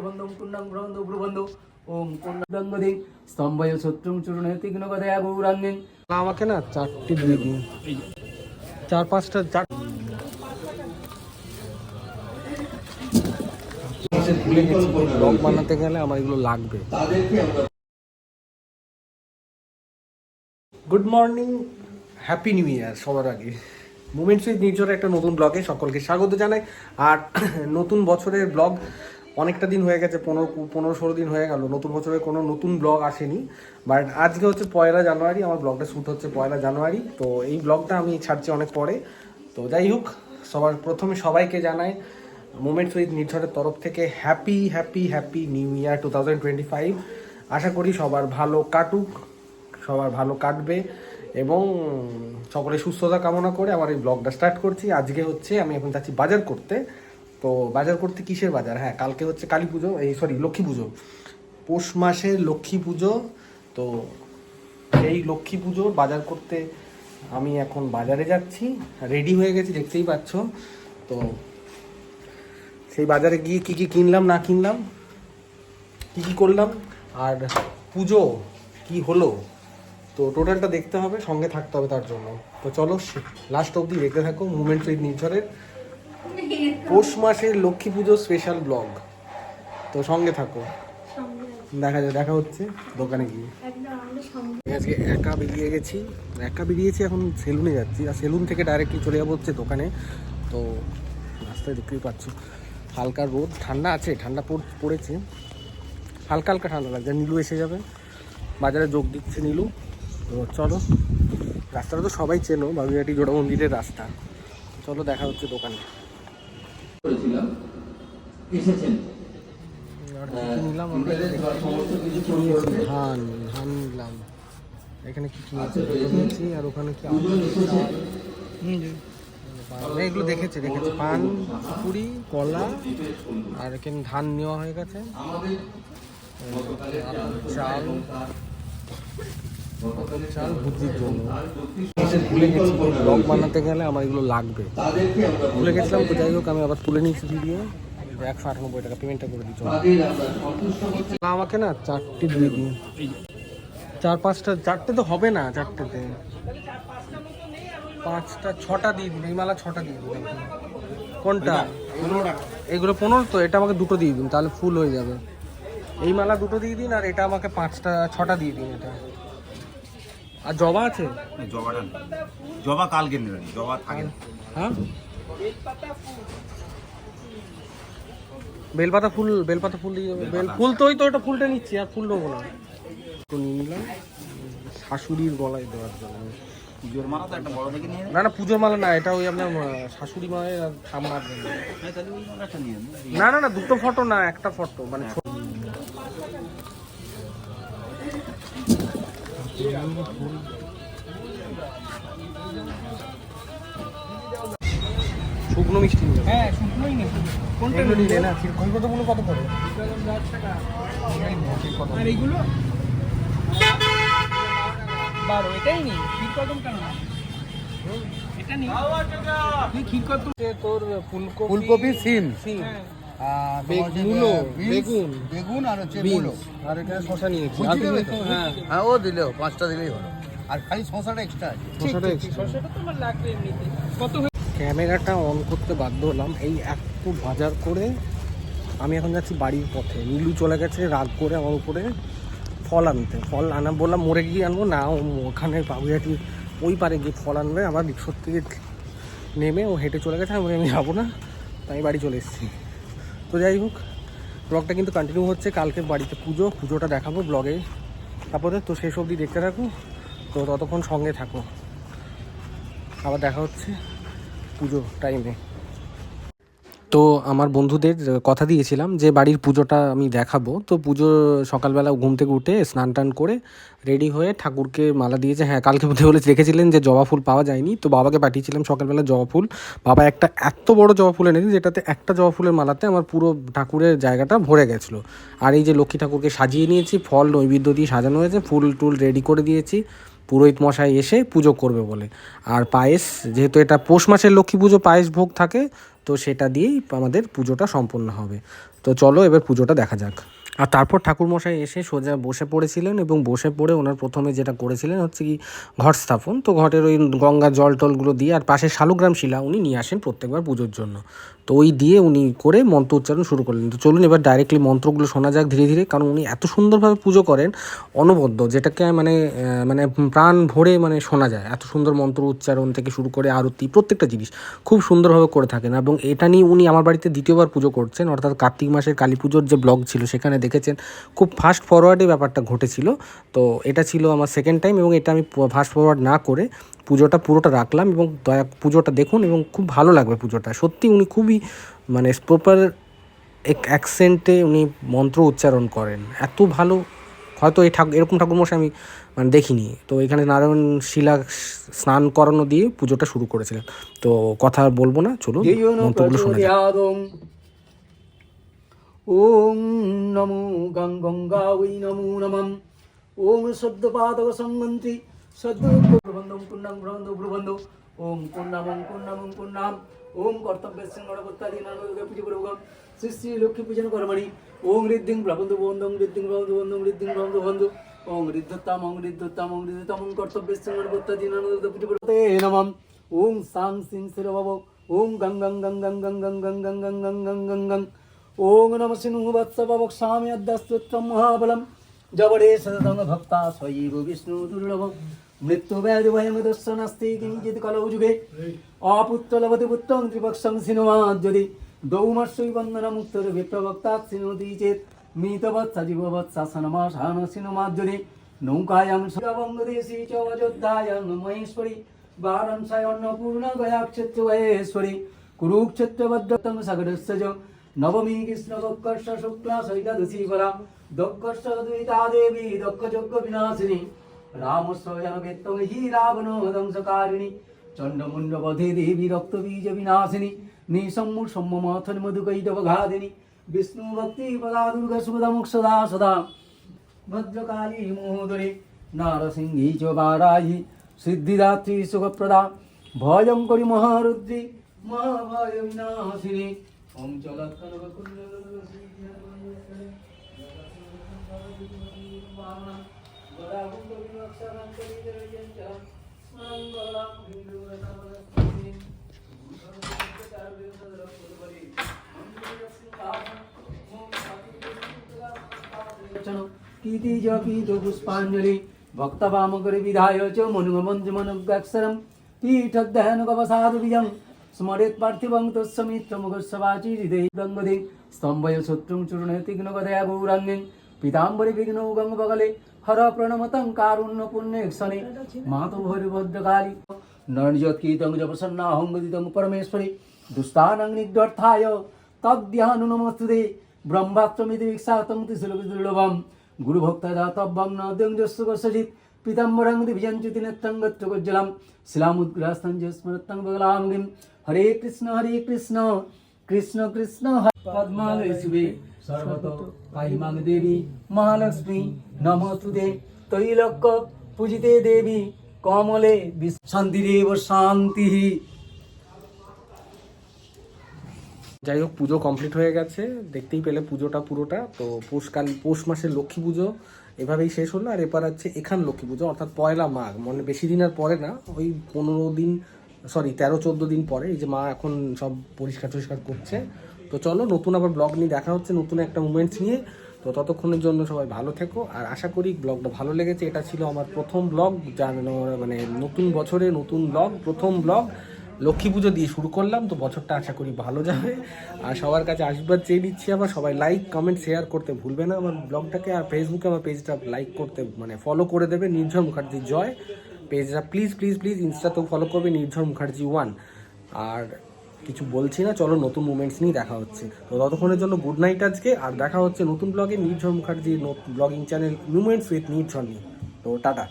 প্রবন্ধম কুণ্ডাং প্রবন্ধ প্রবন্ধ ওম কুণ্ডাঙ্গদিং স্তম্ভয় শত্রুং চূর্ণে তীক্ষ্ণ কথায় গৌরাঙ্গিং। আমাকে না চারটি দিয়ে দিন, চার পাঁচটা চার ভুলে গেছি। ব্লগ বানাতে গেলে আমার এগুলো লাগবে। Good morning, happy new year সবার আগে। মুমেন্টস উইথ নির্ঝরের একটা নতুন ব্লগে সকলকে স্বাগত জানাই। আর নতুন বছরের ব্লগ অনেকটা দিন হয়ে গেছে, 15-16 দিন হয়ে গেল নতুন বছরের কোনো নতুন ব্লগ আসেনি। বাট আজকে হচ্ছে 1 জানুয়ারি, আমার ব্লগটা শ্যুট হচ্ছে 1 জানুয়ারি। তো এই ব্লগটা আমি ছাড়ছি অনেক পরে। তো যাই হোক, সবার প্রথমে সবাইকে জানাই মুমেন্টস উইথ নির্ঝরের তরফ থেকে happy happy happy new year 2025। আশা করি সবার ভালো কাটুক, সবার ভালো কাটবে এবং সকলে সুস্থতা কামনা করে আমার এই ব্লগটা স্টার্ট করছি। আজকে হচ্ছে আমি এখন যাচ্ছি বাজার করতে। তো বাজার করতে কিসের বাজার? হ্যাঁ, কালকে হচ্ছে কালী পুজো, লক্ষ্মী পুজো, পৌষ মাসের লক্ষ্মী পুজো। তো সেই লক্ষ্মী পুজোর বাজার করতে আমি এখন বাজারে যাচ্ছি, রেডি হয়ে গেছি দেখতেই পাচ্ছ। তো সেই বাজারে গিয়ে কী কী কিনলাম না কিনলাম, কী কী করলাম, আর পুজো কি হলো, তো টোটালটা দেখতে হবে, সঙ্গে থাকতে হবে তার জন্য। তো চলো লাস্ট অবধি দেখতে থাকো মুমেন্টস উইথ নির্ঝরের পৌষ মাসের লক্ষ্মী পুজো স্পেশাল ব্লগ। তো সঙ্গে থাকো, দেখা হচ্ছে দোকানে গিয়ে। আজকে একা বেরিয়েছি, এখন সেলুনে যাচ্ছি, আর সেলুন থেকে ডাইরেক্টলি চলে যাবো হচ্ছে দোকানে। তো রাস্তায় দেখতেই পাচ্ছ হালকা রোদ, ঠান্ডা আছে, ঠান্ডা পড়েছে, হালকা হালকা ঠান্ডা লাগছে। নীলু এসে যাবে, বাজারে যোগ দিচ্ছে নীলু। তো চলো, রাস্তাটা তো সবাই চেনো, বাবুঘাটি জোড়া মন্দিরের রাস্তা। চলো দেখা হচ্ছে দোকানে। আর কি নিলাম ধান নিলাম। এখানে কি কিনেছি আর ওখানে কি এগুলো দেখেছি পান, পুরি, কলা, আর এখানে ধান নেওয়া হয়ে গেছে, চাল ভুজির জন্য। ভুলে গেছি, ব্লগ বানাতে গেলে আমার এগুলো লাগবে, ভুলে গেছিলাম। তো যাই হোক, আমি আবার তুলে নিয়েছি ভিডিও। 198 টাকা পেমেন্টটা করে দিচ্ছ। আমাকে না চারটে দিয়ে দিন, চার পাঁচটা, চারটে তো হবে না, চারটেতে 5টা 6টা দিয়ে দিন। এই মালা 6টা দিয়ে দিন। কোনটা? এগুলো 15 তো, এটা আমাকে 2টো দিয়ে দিন, তাহলে ফুল হয়ে যাবে। এই মালা 2টো দিয়ে দিন, আর এটা আমাকে 5টা 6টা দিয়ে দিন। এটা আর জবা আছে? জবা কালকে নেবেন, জবা থাকে। হ্যাঁ, বেলপাতা ফুল দিয়ে যাবে। বেল ফুল তো ওই তো, ওটা ফুলটা নিচ্ছি, আর ফুল নেবো না। তো নিয়ে নিলাম শাশুড়ির গলায় দেওয়ার জন্য। পুজোর মালা তো একটা বড় দেখে নিয়ে না, পুজোর মালা না, এটা ওই আপনার শাশুড়ি মায়ের আর ঠাম্মার জন্য। না, 2টো ফটো না, একটা ফটো, মানে শুকনো মিষ্টি। হ্যাঁ, শুকনোই নেই। কোনটা নিলে না? কতগুলো কত করে? 10 টাকা। আর এইগুলো 12। এটাই নেই, ক্ষীরকদম কেন না? এটা নেই। তুই ক্ষীরকদম, তোর ফুলকপি, সিম, বেগুন আর হচ্ছে মূলো, আর এখানে শসা নিয়েছি। হ্যাঁ, ও দিলেও 5টা দিলেই হলো। আর খালি শসাটা এক্সট্রা আছে। শসাটা তো আমার লাগবে এমনিতে। কত? ক্যামেরাটা অন করতে বাধ্য হলাম, এই একটু বাজার করে আমি এখন যাচ্ছি বাড়ির পথে। নীলু চলে গেছে রাগ করে আমার উপরে ফল আনতে। ফল আনা বললাম মোড়ে গিয়ে আনবো না, ওখানে বাবুঘাটির ওই পারে গিয়ে ফল আনবে। আমার রিক্সার থেকে নেমে ও হেঁটে চলে গেছে, আমি যাবো না, তাই বাড়ি চলে এসেছি। তো যাই হোক, ব্লগটা কিন্তু কন্টিনিউ হচ্ছে। কালকে বাড়িতে পুজোটা দেখাবো ব্লগে, তারপরে তো শেষ অবধি দেখতে থাকো। তো ততক্ষণ সঙ্গে থাকো, আবার দেখা হচ্ছে পুজো টাইমে। তো আমার বন্ধুদের কথা দিয়েছিলাম যে বাড়ির পুজোটা আমি দেখাবো। তো পুজো সকালবেলা ঘুম থেকে উঠে স্নান টান করে রেডি হয়ে ঠাকুরকে মালা দিয়েছে। হ্যাঁ, কালকে বলে দেখেছিলেন যে জবা ফুল পাওয়া যায়নি, তো বাবাকে পাঠিয়েছিলাম সকালবেলা জবা ফুল। বাবা একটা এত বড় জবা ফুল এনেছে, যেটাতে একটা জবা ফুলের মালাতে আমার পুরো ঠাকুরের জায়গাটা ভরে গেছিলো। আর এই যে লক্ষ্মী ঠাকুরকে সাজিয়ে নিয়েছি, ফল নৈবেদ্য দিয়ে সাজানো হয়েছে, ফুল টুল রেডি করে দিয়েছি। পুরোহিত মশাই এসে পুজো করবে বলে। আর পায়েস, যেহেতু এটা পৌষ মাসের লক্ষ্মী পুজো, পায়েস ভোগ থাকে, তো সেটা দিয়েই আমাদের পুজোটা সম্পন্ন হবে। তো চলো এবার পুজোটা দেখা যাক। আর তারপর ঠাকুরমশাই এসে সোজা বসে পড়েছিলেন এবং বসে পড়ে ওনার প্রথমে যেটা করেছিলেন হচ্ছে কি ঘট স্থাপন। তো ঘটের ওই গঙ্গার জল টলগুলো দিয়ে আর পাশে শালগ্রাম শিলা উনি নিয়ে আসেন প্রত্যেকবার পুজোর জন্য। তো ওই দিয়ে উনি করে মন্ত্র উচ্চারণ শুরু করলেন। তো চলুন এবার ডাইরেক্টলি মন্ত্রগুলো শোনা যাক ধীরে ধীরে, কারণ উনি এত সুন্দরভাবে পুজো করেন, অনবদ্য, যেটাকে মানে প্রাণ ভরে শোনা যায়। এত সুন্দর মন্ত্র উচ্চারণ থেকে শুরু করে আরতি, প্রত্যেকটা জিনিস খুব সুন্দরভাবে করে থাকেন। এবং এটা নিয়ে উনি আমার বাড়িতে দ্বিতীয়বার পুজো করছেন, অর্থাৎ কার্তিক মাসের কালী পুজোর যে ব্লগ ছিল সেখানে দেখেছেন খুব ফাস্ট ফরওয়ার্ডে ব্যাপারটা ঘটেছিল। তো এটা ছিল আমার সেকেন্ড টাইম, এবং এটা আমি ফাস্ট ফরওয়ার্ড না করে পুজোটা পুরোটা রাখলাম, এবং পুজোটা দেখুন এবং খুব ভালো লাগবে পুজোটা। সত্যি উনি খুবই প্রপার অ্যাকসেন্টে উনি মন্ত্র উচ্চারণ করেন, এত ভালো। হয়তো এরকম ঠাকুরমশাই আমি দেখিনি। তো এখানে নারায়ণ শিলা স্নান করানো দিয়ে পুজোটা শুরু করেছিলেন। তো কথা বলবো না, চলুন মন্ত্রগুলো শোনা যাক। ওম নমো গঙ্গা ওই নমো নমঃ। ওম সদ্যপাদক সংগন্ত্রী সদ্যপ্রবন্ধম পুণ্যাং ব্রহ্মন্ধ ব্রহ্মন্ধ। ওম পুণ্যাম ওম কর্তব্য সিংহপত্তাদি নানকে পুজো প্রভুগম শ্রী শ্রী লক্ষ্মী পূজন কর্মণি। ওম ঋদ্ধিং ব্রহ্মন্ধ বন্ধং ঋদ্ধিং ব্রহ্মন্ধ বন্ধং ঋদ্ধিং ব্রহ্মন্ধ বন্ধু। ওম ঋদ্ধতাম কর্তব্য সিংহপত্তাদি নানকে পুজো প্রভুতে নমঃ। ওম সাং সিং শিরভব। ওম গং গং গং গং গং গং গং গং গং গং গং গং গং। ওং নম সিংহ বৎসবক্ষ্যামি অদ্যস্তোত্রম মহাবলম। জবরে সততং ভক্তা স্বয়ৈব বিষ্ণু দুর্লভম। মৃত্যু ব্যাধি ভয়মদস্য নাস্তি কিঞ্চিৎ কলৌ যুগে। অপুত্র লভতে পুত্রং ত্রিপক্ষং সিনোমাৎ যদি। দৌমর্ষৈ বন্দনম উত্তর বিপ্রবক্তাৎ সিনোতি চেত। মৃতবৎসা জীববৎসা সনমাসান সিনোমাৎ যদি। নৌকায়াং বঙ্গদেশী চ অযোধ্যায়াং মহেশ্বরী। বারাণসায় অন্নপূর্ণা গয়াক্ষেত্র মহেশ্বরী। কুরুক্ষেত্র ভদ্রতং সাগরস্য চ। নবমী কৃষ্ণ দক্ষর্ষ শুক্লা সৈকাদশী বলা। দক্ষর্ষ দ্বৈতা দেবী দক্ষ যজ্ঞ বিনাশিনী। রামস্বয়নবেত্তং হি রাবণ ধ্বংসকারিণী। চণ্ডমুণ্ড বধে দেবী রক্তবীজ বিনাশিনী। নিসম্মূর সম্মথন মধুকৈটবঘাদিনী। বিষ্ণু ভক্তি পদা দুর্গা সুপদা মোক্ষদা সদা। ভদ্রকালী মহোদরে নারসিংহী চ বারাহি। সিদ্ধিদাত্রী সুখপ্রদা। ভয়ঙ্করী মহারুদ্রী মহাভয় বিনাশিনী। ওম পুষ্পাঞ্জলি ভক্তবামকরে বিধায় চ মনুগমঞ্জমনুগ্রাক্ষরম। পীঠধ্যানগবসাদু বিজং স্মরেত পার্থিবং তস্য মিত্রমুখস্বাচি হৃদয়ে গঙ্গদে। স্তম্ভয় শত্রুং চূর্ণে তীক্ষ্ণগদয়া গৌরাঙ্গিং। পীতাম্বরে বিঘ্নৌ গঙ্গবগলে হর প্রণমতং কারুণ্য পুণ্যেক্ষণে। মাতু ভৈরভদ্রকালী নরনিযৎকীর্তং জপসন্নাহং গদিতং পরমেশ্বরী। দুস্তানাং নিগ্রহায় তদ্ধ্যানো নমস্তুতে। ব্রহ্মাস্ত্রমিতি বিক্ষাতং ত্রিশূলং দুর্লভম। গুরুভক্তা দাতব্যং ন দ্যঞ্জস্য কস্যচিৎ। পীতাম্বরং দিব্যঞ্চ্যুতি নেত্রং গচ্ছগোজ্জ্বলম। শিলামুদ্গ্রাস্তং চ স্মরত্তং বগলামগিম। হরে কৃষ্ণ কৃষ্ণ কৃষ্ণ পদ্মালয় শিবে সর্বত পাহিমাং দেবী মহালক্ষ্মী নমস্তুতে। তৈলক্য পূজিতে দেবী কমলে শান্তিরেব শান্তি। যাই হোক, পুজো কমপ্লিট হয়ে গেছে, দেখতেই পেলে পুজোটা পুরোটা। তো পৌষ মাসের লক্ষ্মী পুজো এভাবেই শেষ হলো। আর এবার হচ্ছে এখান লক্ষ্মী পুজো, অর্থাৎ পয়লা মাঘ, বেশি দিন আর পরে না, ওই 13-14 দিন পরে। এই যে মা এখন সব পরিষ্কার করছে। তো চলো নতুন আবার ব্লগ নিয়ে দেখা হচ্ছে, নতুন একটা মুমেন্টস নিয়ে। তো ততক্ষণের জন্য সবাই ভালো থেকো, আর আশা করি ব্লগটা ভালো লেগেছে। এটা ছিল আমার প্রথম ব্লগ, নতুন বছরে নতুন ব্লগ, প্রথম ব্লগ লক্ষ্মী পুজো দিয়ে শুরু করলাম। তো বছরটা আশা করি ভালো যাবে, আর সবার কাছে আশীর্বাদ চেয়ে নিচ্ছি। আবার সবাই লাইক কমেন্ট শেয়ার করতে ভুলবে না আমার ব্লগটাকে। আর ফেসবুকে আমার পেজটা লাইক করতে ফলো করে দেবে, নির্ঝর মুখার্জি জয় পেজটা। প্লিজ প্লিজ প্লিজ ইনস্টাতেও ফলো করবে, নির্ঝর মুখার্জি 1। আর কিছু বলছি না, চলো নতুন মুমেন্টস নিয়ে দেখা হচ্ছে। তো ততক্ষণের জন্য গুড নাইট আজকে, আর দেখা হচ্ছে নতুন ব্লগে, নির্ঝর মুখার্জির ব্লগিং চ্যানেল মুমেন্টস উইথ নির্ঝর নিয়ে। তো টাটা।